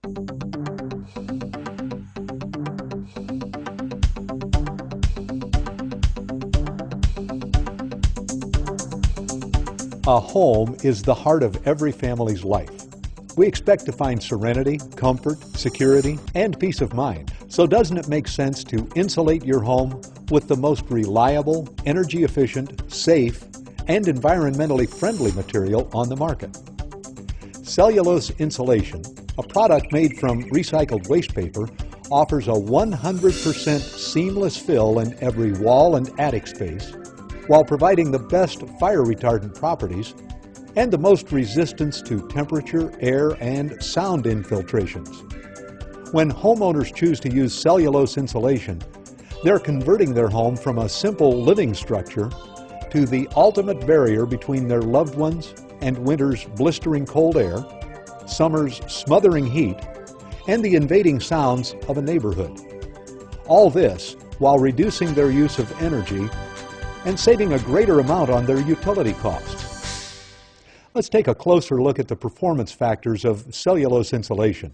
A home is the heart of every family's life. We expect to find serenity, comfort, security, and peace of mind. So doesn't it make sense to insulate your home with the most reliable, energy-efficient, safe, and environmentally friendly material on the market? Cellulose insulation, a product made from recycled waste paper, offers a 100% seamless fill in every wall and attic space, while providing the best fire retardant properties and the most resistance to temperature, air, and sound infiltrations. When homeowners choose to use cellulose insulation, they're converting their home from a simple living structure to the ultimate barrier between their loved ones and winter's blistering cold air, summer's smothering heat, and the invading sounds of a neighborhood. All this while reducing their use of energy and saving a greater amount on their utility costs. Let's take a closer look at the performance factors of cellulose insulation.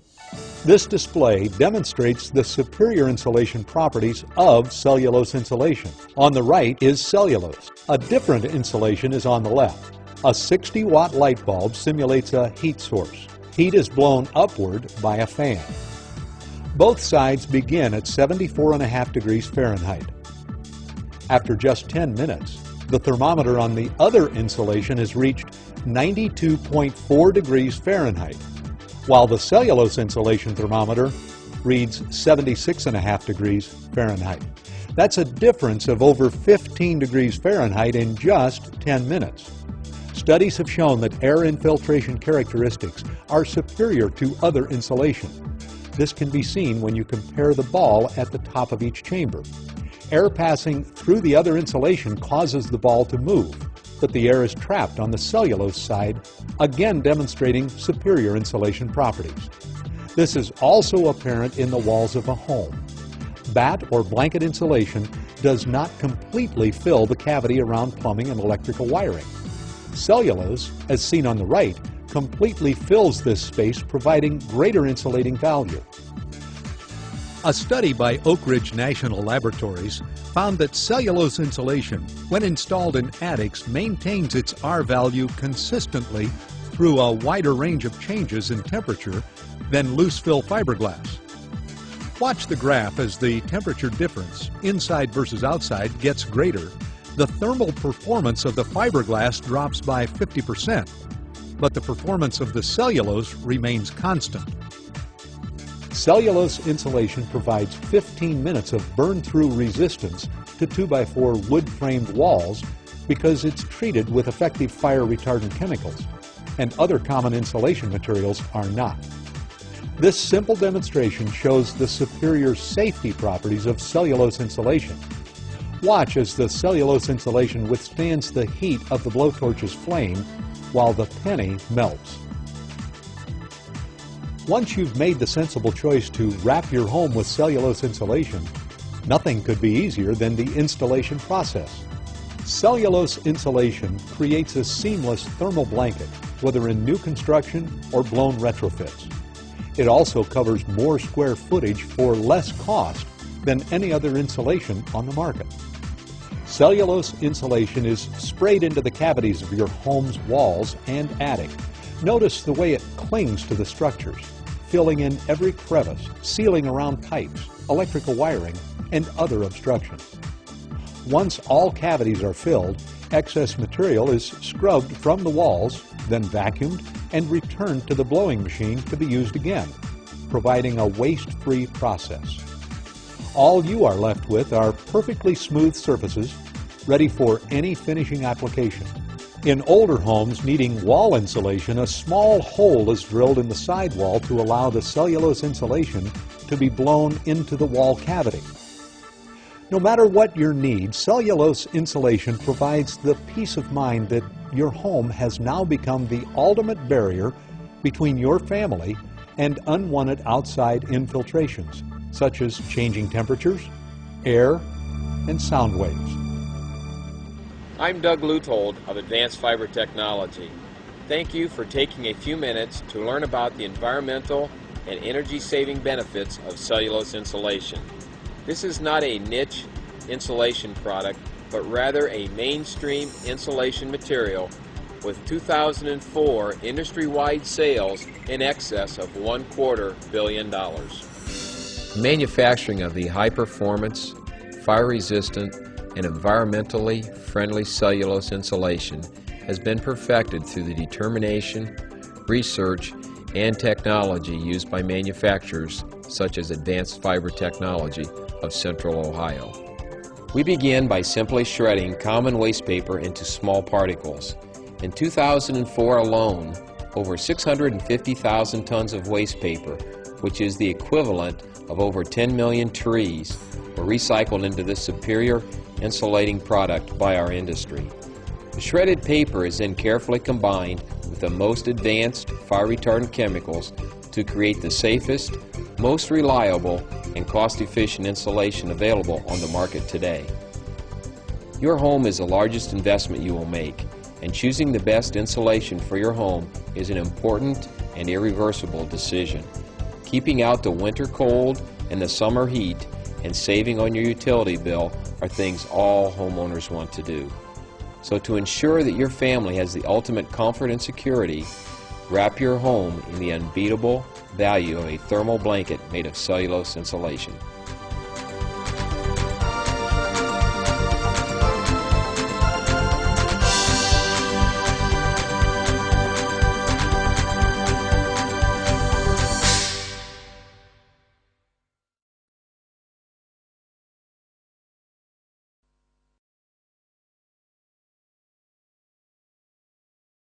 This display demonstrates the superior insulation properties of cellulose insulation. On the right is cellulose. A different insulation is on the left. A 60-watt light bulb simulates a heat source. Heat is blown upward by a fan. Both sides begin at 74.5 degrees Fahrenheit. After just 10 minutes, the thermometer on the other insulation has reached 92.4 degrees Fahrenheit, while the cellulose insulation thermometer reads 76.5 degrees Fahrenheit. That's a difference of over 15 degrees Fahrenheit in just 10 minutes. Studies have shown that air infiltration characteristics are superior to other insulation. This can be seen when you compare the ball at the top of each chamber. Air passing through the other insulation causes the ball to move, but the air is trapped on the cellulose side, again demonstrating superior insulation properties. This is also apparent in the walls of a home. Batt or blanket insulation does not completely fill the cavity around plumbing and electrical wiring. Cellulose, as seen on the right, completely fills this space, providing greater insulating value. A study by Oak Ridge National Laboratories found that cellulose insulation, when installed in attics, maintains its R value consistently through a wider range of changes in temperature than loose-fill fiberglass. Watch the graph as the temperature difference, inside versus outside, gets greater. The thermal performance of the fiberglass drops by 50%, but the performance of the cellulose remains constant. Cellulose insulation provides 15 minutes of burn-through resistance to 2x4 wood-framed walls because it's treated with effective fire retardant chemicals, and other common insulation materials are not. This simple demonstration shows the superior safety properties of cellulose insulation. Watch as the cellulose insulation withstands the heat of the blowtorch's flame while the penny melts. Once you've made the sensible choice to wrap your home with cellulose insulation, nothing could be easier than the installation process. Cellulose insulation creates a seamless thermal blanket, whether in new construction or blown retrofits. It also covers more square footage for less cost than any other insulation on the market. Cellulose insulation is sprayed into the cavities of your home's walls and attic. Notice the way it clings to the structures, filling in every crevice, sealing around pipes, electrical wiring, and other obstructions. Once all cavities are filled, excess material is scrubbed from the walls, then vacuumed and returned to the blowing machine to be used again, providing a waste-free process. All you are left with are perfectly smooth surfaces, ready for any finishing application. In older homes needing wall insulation, a small hole is drilled in the sidewall to allow the cellulose insulation to be blown into the wall cavity. No matter what your need, cellulose insulation provides the peace of mind that your home has now become the ultimate barrier between your family and unwanted outside infiltrations, such as changing temperatures, air, and sound waves. I'm Doug Lutold of Advanced Fiber Technology. Thank you for taking a few minutes to learn about the environmental, and energy-saving benefits of cellulose insulation. This is not a niche insulation product, but rather a mainstream insulation material with 2004 industry-wide sales in excess of $250 million. Manufacturing of the high-performance, fire-resistant, and environmentally friendly cellulose insulation has been perfected through the determination, research, and technology used by manufacturers such as Advanced Fiber Technology of Central Ohio. We begin by simply shredding common waste paper into small particles. In 2004 alone, over 650,000 tons of waste paper, which is the equivalent of over 10 million trees, were recycled into this superior insulating product by our industry. The shredded paper is then carefully combined with the most advanced fire-retardant chemicals to create the safest, most reliable, and cost-efficient insulation available on the market today. Your home is the largest investment you will make, and choosing the best insulation for your home is an important and irreversible decision. Keeping out the winter cold and the summer heat and saving on your utility bill are things all homeowners want to do. So to ensure that your family has the ultimate comfort and security, wrap your home in the unbeatable value of a thermal blanket made of cellulose insulation.